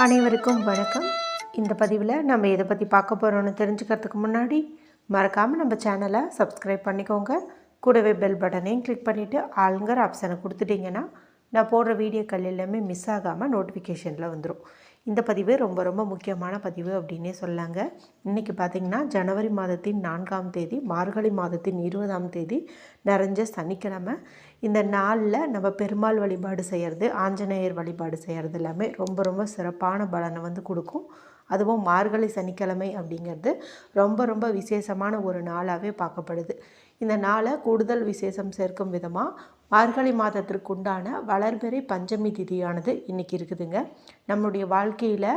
அனைவருக்கும் வணக்கம். இந்த பதிவில் நம்ம எதை பற்றி பார்க்க போகிறோன்னு தெரிஞ்சுக்கிறதுக்கு முன்னாடி மறக்காமல் நம்ம சேனலை சப்ஸ்கிரைப் பண்ணிக்கோங்க. கூடவே பெல் பட்டனையும் கிளிக் பண்ணிவிட்டு ஆளுங்கிற ஆப்ஷனை கொடுத்துட்டிங்கன்னா நான் போடுற வீடியோக்கள் எல்லாமே மிஸ் ஆகாமல் நோட்டிஃபிகேஷனில் வந்துடும். இந்த பதிவு ரொம்ப ரொம்ப முக்கியமான பதிவு அப்படின்னே சொல்லாங்க. இன்றைக்கி பார்த்திங்கன்னா ஜனவரி மாதத்தின் 4ஆம் தேதி, மார்கழி மாதத்தின் 20ஆம் தேதி நிறைஞ்ச சனிக்கிழமை. இந்த நாளில் நம்ம பெருமாள் வழிபாடு செய்கிறது, ஆஞ்சநேயர் வழிபாடு செய்கிறது எல்லாமே ரொம்ப ரொம்ப சிறப்பான பலனை வந்து கொடுக்கும். அதுவும் மார்கழி சனிக்கிழமை அப்படிங்கிறது ரொம்ப ரொம்ப விசேஷமான ஒரு நாளாகவே பார்க்கப்படுது. இந்த நாளை கூடுதல் விசேஷம் சேர்க்கும் விதமாக மார்கழி மாதத்திற்கு உண்டான வளர்பிறை பஞ்சமி திதியானது இன்றைக்கி இருக்குதுங்க. நம்மளுடைய வாழ்க்கையில்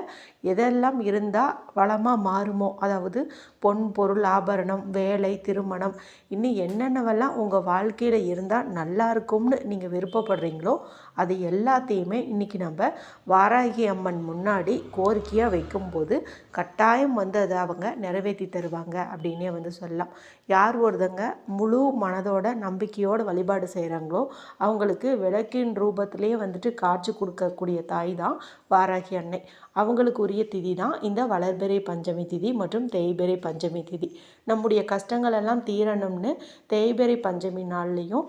எதெல்லாம் இருந்தால் வளமாக மாறுமோ, அதாவது பொன் பொருள் ஆபரணம், வேலை, திருமணம், இன்னும் என்னென்னவெல்லாம் உங்கள் வாழ்க்கையில் இருந்தால் நல்லா இருக்கும்னு நீங்கள் விருப்பப்படுறீங்களோ அது எல்லாத்தையுமே இன்றைக்கி நம்ம வாராகி அம்மன் முன்னாடி கோரிக்கையாக வைக்கும்போது கட்டாயம் வந்து அதை அவங்க நிறைவேற்றி தருவாங்க அப்படின்னே வந்து சொல்லலாம். யார் ஒருத்தங்க முழு மனதோட நம்பிக்கையோடு வழிபாடு செய்கிறாங்களோ அவங்களுக்கு விளக்கின் ரூபத்திலே வந்துட்டு காட்சி கொடுக்கக்கூடிய தாய் தான் வாராகி அன்னை. அவங்களுக்கு உரிய திதி தான் இந்த வளர்பிறை பஞ்சமி திதி மற்றும் தேய்பிறை பஞ்சமி திதி. நம்முடைய கஷ்டங்கள் எல்லாம் தீரணும்னு தேய்பிறை பஞ்சமி நாள்லேயும்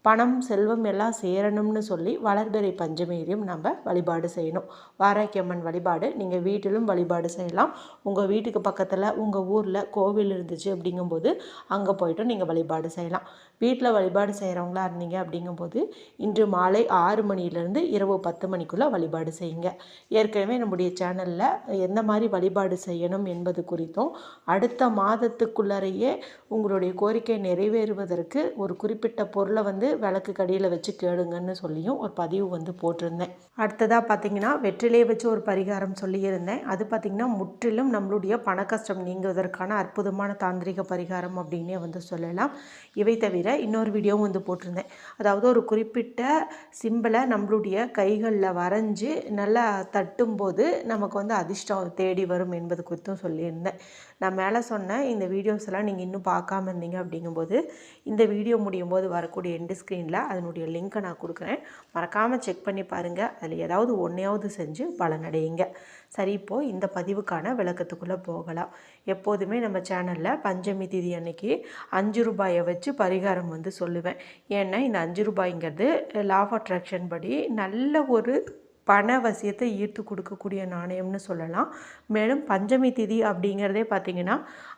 பணம் செல்வம் எல்லாம் சேரணும்னு சொல்லி வளர்பிறை பஞ்சமியிலையும் நம்ம வழிபாடு செய்யணும். வாராகி அம்மன் வழிபாடு நீங்கள் வீட்டிலும் வழிபாடு செய்யலாம். உங்கள் வீட்டுக்கு பக்கத்தில் உங்கள் ஊரில் கோவில் இருந்துச்சு அப்படிங்கும்போது அங்கே போய்ட்டு நீங்கள் வழிபாடு செய்யலாம். வீட்டில் வழிபாடு செய்கிறவங்களா இருந்தீங்க அப்படிங்கும்போது இன்று மாலை 6 மணியிலேருந்து இரவு 10 மணிக்குள்ளே வழிபாடு செய்யுங்க. ஏற்கனவே நம்முடைய சேனலில் எந்த மாதிரி வழிபாடு செய்யணும் என்பது குறித்தும் அடுத்த மாதத்துக்குள்ளறையே உங்களுடைய கோரிக்கை நிறைவேறுவதற்கு ஒரு குறிப்பிட்ட பொருளை வந்து விளக்கு கடியில் வச்சு கேளுங்கன்னு சொல்லியும் ஒரு பதிவு வந்து போட்டிருந்தேன். அடுத்ததாக பார்த்திங்கன்னா வெற்றிலையை வச்சு ஒரு பரிகாரம் சொல்லியிருந்தேன். அது பார்த்திங்கன்னா முற்றிலும் நம்மளுடைய பண கஷ்டம் நீங்குவதற்கான அற்புதமான தாந்திரிக பரிகாரம் அப்படின்னே வந்து சொல்லலாம். இவை தவிர இன்னொரு வீடியோவும் வந்து போட்டிருந்தேன். அதாவது ஒரு குறிப்பிட்ட சிம்பிளை நம்மளுடைய கைகளில் வரைஞ்சி நல்லா தட்டும்போது நமக்கு வந்து அதிர்ஷ்டம் தேடி வரும் என்பது குறித்தும் சொல்லியிருந்தேன். நான் மேலே சொன்ன இந்த வீடியோஸ் எல்லாம் நீங்கள் இன்னும் பார்க்காம இருந்தீங்க அப்படிங்கும்போது இந்த வீடியோ முடியும் போது வரக்கூடிய எண்டு ஸ்க்ரீனில் அதனுடைய லிங்க்கை நான் கொடுக்குறேன். மறக்காமல் செக் பண்ணி பாருங்கள். அதில் ஏதாவது ஒன்றையாவது செஞ்சு பலனடையுங்க. சரி, இப்போது இந்த பதிவுக்கான விளக்கத்துக்குள்ளே போகலாம். எப்போதுமே நம்ம சேனலில் பஞ்சமி திதி அன்னைக்கு 5 ரூபாயை வச்சு பரிகாரம் வந்து சொல்லுவேன். ஏன்னா இந்த 5 ரூபாய்ங்கிறது லா ஆஃப் அட்ராக்ஷன் படி நல்ல ஒரு பண வசியத்தை ஈர்த்து கொடுக்கக்கூடிய நாணயம்னு சொல்லலாம். மேலும் பஞ்சமி திதி அப்படிங்கிறதே பார்த்திங்கன்னா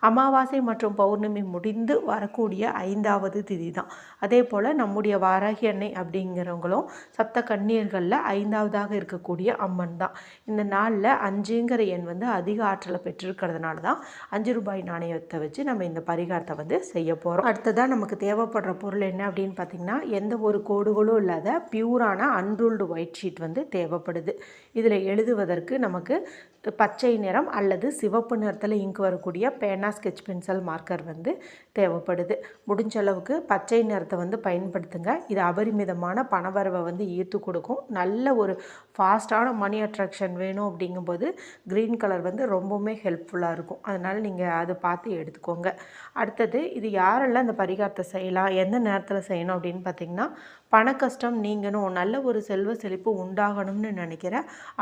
அமாவாசை மற்றும் பௌர்ணமி முடிந்து வரக்கூடிய 5ஆவது திதி தான். அதே போல் நம்முடைய வாராகி அன்னை அப்படிங்கிறவங்களும் சப்த கன்னியர்களில் 5ஆவதாக இருக்கக்கூடிய அம்மன் தான். இந்த நாளில் 5ங்கிற எண் வந்து அதிக ஆற்றலை பெற்றிருக்கிறதுனால தான் 5 ரூபாய் நாணயத்தை வச்சு நம்ம இந்த பரிகாரத்தை வந்து செய்ய போகிறோம். அடுத்ததாக நமக்கு தேவைப்படுற பொருள் என்ன அப்படின்னு பார்த்திங்கன்னா எந்த ஒரு கோடுகளும் இல்லாத பியூரான அன்ரூல்டு ஒயிட் ஷீட் வந்து தேவைப்படுது. இதில் எழுதுவதற்கு நமக்கு பச்சை நிறம் அல்லது சிவப்பு நிறத்தில் இங்கு வரக்கூடிய பேனா, ஸ்கெட்ச் பென்சில், மார்க்கர் வந்து தேவைப்படுது. முடிஞ்ச அளவுக்கு பச்சை நிறத்தை வந்து பயன்படுத்துங்க. இது அபரிமிதமான பணவரவை வந்து ஈர்த்து கொடுக்கும். நல்ல ஒரு ஃபாஸ்டான மணி அட்ராக்ஷன் வேணும் அப்படிங்கும்போது க்ரீன் கலர் வந்து ரொம்பவுமே ஹெல்ப்ஃபுல்லாக இருக்கும். அதனால் நீங்கள் அதை பார்த்து எடுத்துக்கோங்க. அடுத்தது இது யாரெல்லாம் இந்த பரிகாரத்தை செய்யலாம், எந்த நேரத்தில் செய்யணும் அப்படின்னு பார்த்திங்கன்னா பண கஷ்டம் நீங்கணும், நல்ல ஒரு செல்வ செழிப்பு உண்டாகணும்னு நினைக்கிற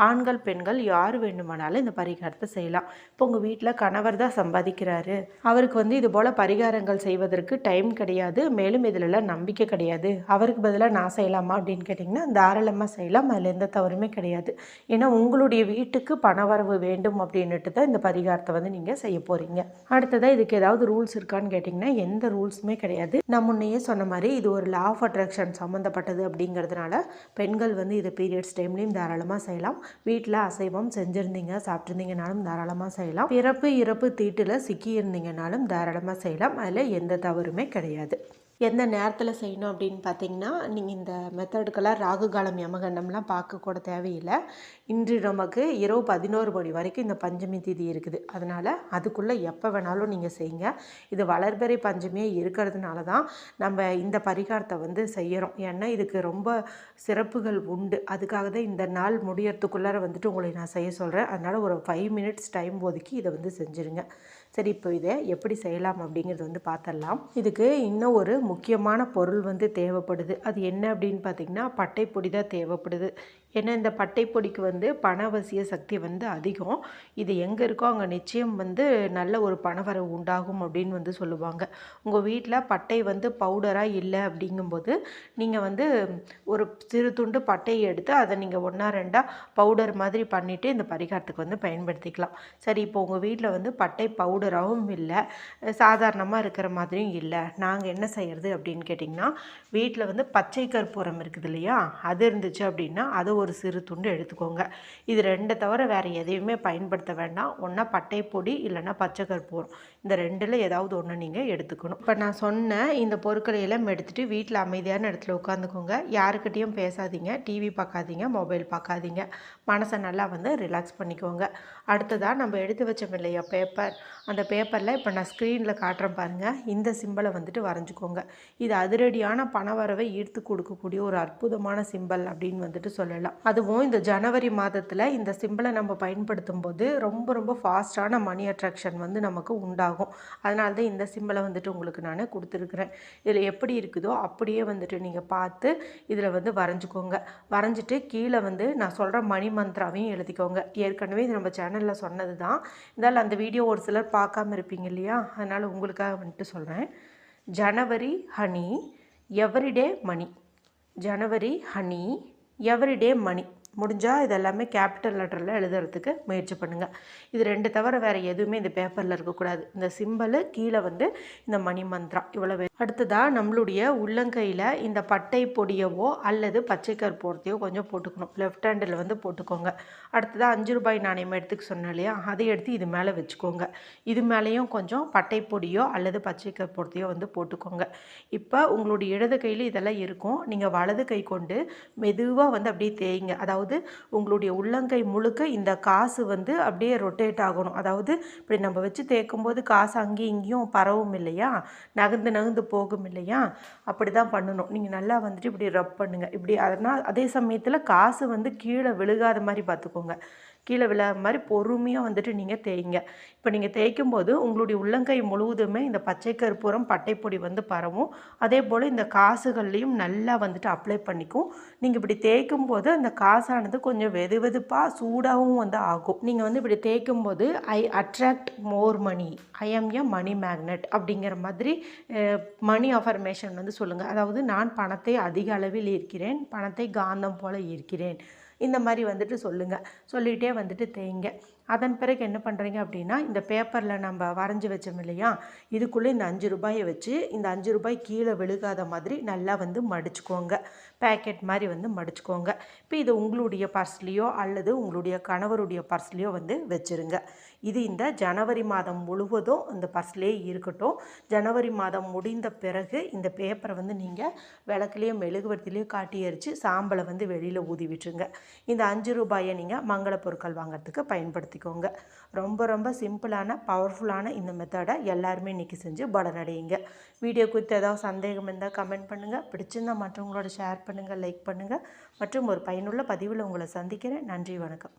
ஆண்கள் பெண்கள் யார் வேண்டுமானாலும் இந்த பரிகாரத்தை செய்யலாம். இப்போ உங்கள் வீட்டில் கணவர் தான் சம்பாதிக்கிறாரு, அவருக்கு வந்து இது போல் பரிகாரங்கள் செய்வதற்கு டைம் கிடையாது, மேலும் இதிலெல்லாம் நம்பிக்கை கிடையாது, அவருக்கு பதிலாக நான் செய்யலாமா அப்படின்னு கேட்டிங்கன்னா தாராளமாக செய்யலாம். அதில் எந்த தவறுமே கிடையாது. ஏன்னா உங்களுடைய வீட்டுக்கு பணவரவு வேண்டும் அப்படின்ட்டு தான் இந்த பரிகாரத்தை வந்து நீங்கள் செய்ய போகிறீங்க. அடுத்ததாக இதுக்கு ஏதாவது ரூல்ஸ் இருக்கான்னு கேட்டிங்கன்னா எந்த ரூல்ஸுமே கிடையாது. நான் முன்னையே சொன்ன மாதிரி இது ஒரு லா ஆஃப் அட்ராக்ஷன் சம்மந்தப்பட்டது அப்படிங்கிறதுனால பெண்கள் வந்து இதை பீரியட்ஸ் டைம்லேயும் தாராளமாக செய்யலாம். வீட்டில் அசைவம் செஞ்சுருந்தீங்க சாப்பிட்ருந்தீங்கனாலும் தாராளமாக செய்யலாம். பிறப்பு இறப்பு தீட்டில் சிக்கியிருந்தீங்கனாலும் தாராளமாக செய்யலாம். அதில் எந்த தவறுமே கிடையாது. எந்த நேரத்தில் செய்யணும் அப்படின்னு பார்த்தீங்கன்னா நீங்கள் இந்த மெத்தடுக்கெல்லாம் ராகு காலம் யமகண்டம்லாம் பார்க்க கூட தேவையில்லை. இன்று நமக்கு இரவு 11 மணி வரைக்கும் இந்த பஞ்சமி திதி இருக்குது. அதனால் அதுக்குள்ளே எப்போ வேணாலும் நீங்கள் செய்யுங்க. இது வளர்பிறை பஞ்சமியே இருக்கிறதுனால தான் நம்ம இந்த பரிகாரத்தை வந்து செய்கிறோம். ஏன்னா இதுக்கு ரொம்ப சிறப்புகள் உண்டு. அதுக்காக தான் இந்த நாள் முடியறதுக்குள்ளார வந்துட்டு உங்களை நான் செய்ய சொல்கிறேன். அதனால் ஒரு 5 மினிட்ஸ் டைம் ஒதுக்கி இதை வந்து செஞ்சுருங்க. சரி, இப்போ இதை எப்படி செய்யலாம் அப்படிங்கிறது வந்து பார்த்துடலாம். இதுக்கு இன்னும் ஒரு முக்கியமான பொருள் வந்து தேவைப்படுது. அது என்ன அப்படின்னு பார்த்திங்கன்னா, பட்டைப்பொடி தான் தேவைப்படுது. ஏன்னா இந்த பட்டைப்பொடிக்கு வந்து பணவசிய சக்தி வந்து அதிகம். இது எங்கே இருக்கோ அங்கே நிச்சயம் வந்து நல்ல ஒரு பணவரவு உண்டாகும் அப்படின்னு வந்து சொல்லுவாங்க. உங்கள் வீட்டில் பட்டை வந்து பவுடராக இல்லை அப்படிங்கும்போது நீங்கள் வந்து ஒரு சிறு துண்டு பட்டையை எடுத்து அதை நீங்கள் 1-2 பவுடர் மாதிரி பண்ணிவிட்டு இந்த பரிகாரத்துக்கு வந்து பயன்படுத்திக்கலாம். சரி, இப்போ உங்கள் வீட்டில் வந்து பட்டை பவுடராகவும் இல்லை, சாதாரணமாக இருக்கிற மாதிரியும் இல்லை, நாங்கள் என்ன செய்கிறது அப்படின்னு கேட்டிங்கன்னா, வீட்டில் வந்து பச்சை கற்பூரம் இருக்குது இல்லையா, அது இருந்துச்சு அப்படின்னா அதை ஒரு சிறு துண்டு எடுத்துக்கோங்க. இது 2 தவிர வேறு எதையுமே பயன்படுத்த வேண்டாம். ஒன்றா பட்டை பொடி இல்லைன்னா பச்சை கற்பூரம், இந்த 2ல் ஏதாவது ஒன்று நீங்கள் எடுத்துக்கணும். இப்போ நான் சொன்ன இந்த பொருட்களை எல்லாம் எடுத்துகிட்டு வீட்டில் அமைதியான இடத்துல உட்காந்துக்கோங்க. யாருக்கிட்டையும் பேசாதீங்க, டிவி பார்க்காதீங்க, மொபைல் பார்க்காதீங்க. மனசை நல்லா வந்து ரிலாக்ஸ் பண்ணிக்கோங்க. அடுத்ததாக நம்ம எடுத்து வச்சோம் இல்லையா பேப்பர், அந்த பேப்பரில் இப்போ நான் ஸ்க்ரீனில் காட்டுறேன் பாருங்கள், இந்த சிம்பலை வந்துட்டு வரைஞ்சிக்கோங்க. இது அதிரடியான பணவரவை ஈர்த்து கொடுக்கக்கூடிய ஒரு அற்புதமான சிம்பல் அப்படின்னு வந்துட்டு சொல்லலாம். அதுவும் இந்த ஜனவரி மாதத்தில் இந்த சிம்பிளை நம்ம பயன்படுத்தும் போது ரொம்ப ரொம்ப ஃபாஸ்டான மணி அட்ராக்ஷன் வந்து நமக்கு உண்டாகும். அதனால தான் இந்த சிம்பிளை வந்துட்டு உங்களுக்கு நான் கொடுத்துருக்குறேன். இதில் எப்படி இருக்குதோ அப்படியே வந்துட்டு நீங்கள் பார்த்து இதில் வந்து வரைஞ்சிக்கோங்க. வரைஞ்சிட்டு கீழே வந்து நான் சொல்கிற மணி மந்த்ராவையும் எழுதிக்கோங்க. ஏற்கனவே இது நம்ம சேனலில் சொன்னது தான், இருந்தாலும் அந்த வீடியோ ஒரு சிலர் பார்க்காம இருப்பீங்க இல்லையா, அதனால் உங்களுக்காக வந்துட்டு சொல்கிறேன். ஜனவரி ஹனி எவ்ரிடே மணி, ஜனவரி ஹனி எவ்ரிடே மணி. முடிஞ்சால் இதெல்லாமே கேபிட்டல் லெட்டரில் எழுதுறதுக்கு முயற்சி பண்ணுங்கள். இது 2 தவிர வேறு எதுவுமே இந்த பேப்பரில் இருக்கக்கூடாது. இந்த சிம்பலு கீழே வந்து இந்த மணி மந்த்ரா இவ்வளவு. அடுத்ததாக நம்மளுடைய உள்ளங்கையில் இந்த பட்டை பொடியவோ அல்லது பச்சை கற்பூரத்தையோ கொஞ்சம் போட்டுக்கணும். லெஃப்ட் ஹேண்டில் வந்து போட்டுக்கோங்க. அடுத்ததாக 5 ரூபாய் நாணயம் எடுத்துக்க சொன்னேன் இல்லையா, அதை எடுத்து இது மேலே வச்சுக்கோங்க. இது மேலேயும் கொஞ்சம் பட்டை பொடியோ அல்லது பச்சை கற்பூரத்தையோ வந்து போட்டுக்கோங்க. இப்போ உங்களுடைய இடது கையில் இதெல்லாம் இருக்கும். நீங்கள் வலது கை கொண்டு மெதுவாக வந்து அப்படியே தேய்ங்க. அதாவது உங்களுடைய உள்ளங்கை முழுக்க இந்த காசு வந்து அப்படியே ரொட்டேட் ஆகணும். அதாவது இப்படி நம்ம வச்சு தேய்க்கும் போது காசு அங்கேயும் இங்கேயும் பரவும் இல்லையா, நகர்ந்து நகர்ந்து போகும் இல்லையா, அப்படி தான் பண்ணணும். நீங்கள் நல்லா வந்துட்டு இப்படி ரப் பண்ணுங்கள் இப்படி. அதனால் அதே சமயத்தில் காசு வந்து கீழே விழுகாத மாதிரி பார்த்துக்கோங்க. கீழே விழாத மாதிரி பொறுமையாக வந்துட்டு நீங்கள் தேய்ங்க. இப்போ நீங்கள் தேய்க்கும் போது உங்களுடைய உள்ளங்கை முழுவதுமே இந்த பச்சை கற்பூரம் பட்டைப்பொடி வந்து பரவும். அதே போல் இந்த காசுகள்லையும் நல்லா வந்துட்டு அப்ளை பண்ணிக்கும். நீங்கள் இப்படி தேய்க்கும் போது அந்த காசானது கொஞ்சம் வெது வெதுப்பாக சூடாகவும் வந்து ஆகும். நீங்கள் வந்து இப்படி தேய்க்கும் போது I attract more money, I am a money magnet அப்படிங்கிற மாதிரி மணி அஃபர்மேஷன் வந்து சொல்லுங்கள். அதாவது நான் பணத்தை அதிக அளவில் ஈர்க்கிறேன், பணத்தை காந்தம் போல் ஈர்க்கிறேன், இந்த மாதிரி வந்துட்டு சொல்லுங்கள். சொல்லிகிட்டே வந்துட்டு தேய்ங்க. அதன் பிறகு என்ன பண்ணுறீங்க அப்படின்னா, இந்த பேப்பரில் நம்ம வரைஞ்சி வச்சோம் இல்லையா, இதுக்குள்ளே இந்த 5 ரூபாயை வச்சு இந்த 5 ரூபாய் கீழே விழுகாத மாதிரி நல்லா வந்து மடிச்சுக்கோங்க. பேக்கெட் மாதிரி வந்து மடிச்சுக்கோங்க. இப்போ இது உங்களுடைய பர்ஸ்லேயோ அல்லது உங்களுடைய கணவருடைய பர்ஸ்லேயோ வந்து வச்சுருங்க. இது இந்த ஜனவரி மாதம் முழுவதும் இந்த பர்ஸ்லேயே இருக்கட்டும். ஜனவரி மாதம் முடிந்த பிறகு இந்த பேப்பரை வந்து நீங்கள் விளக்குலேயோ மெழுகுவர்த்திலையோ காட்டி எரித்து சாம்பலை வந்து வெளியில் ஊதி விட்டுருங்க. இந்த 5 ரூபாயை நீங்கள் மங்கள பொருட்கள் வாங்கிறதுக்கு பயன்படுத்திக்கோங்க. ரொம்ப ரொம்ப சிம்பிளான பவர்ஃபுல்லான இந்த மெத்தடை எல்லாருமே இன்றைக்கி செஞ்சு பலனடையுங்க. வீடியோ குறித்து ஏதாவது சந்தேகம் இருந்தால் கமெண்ட் பண்ணுங்கள். பிடிச்சிருந்தால் மற்றவங்களோட ஷேர் பண்ணுங்கள், லைக் பண்ணுங்கள். மற்றும் ஒரு பயனுள்ள பதிவில் உங்களை சந்திக்கிறேன். நன்றி, வணக்கம்.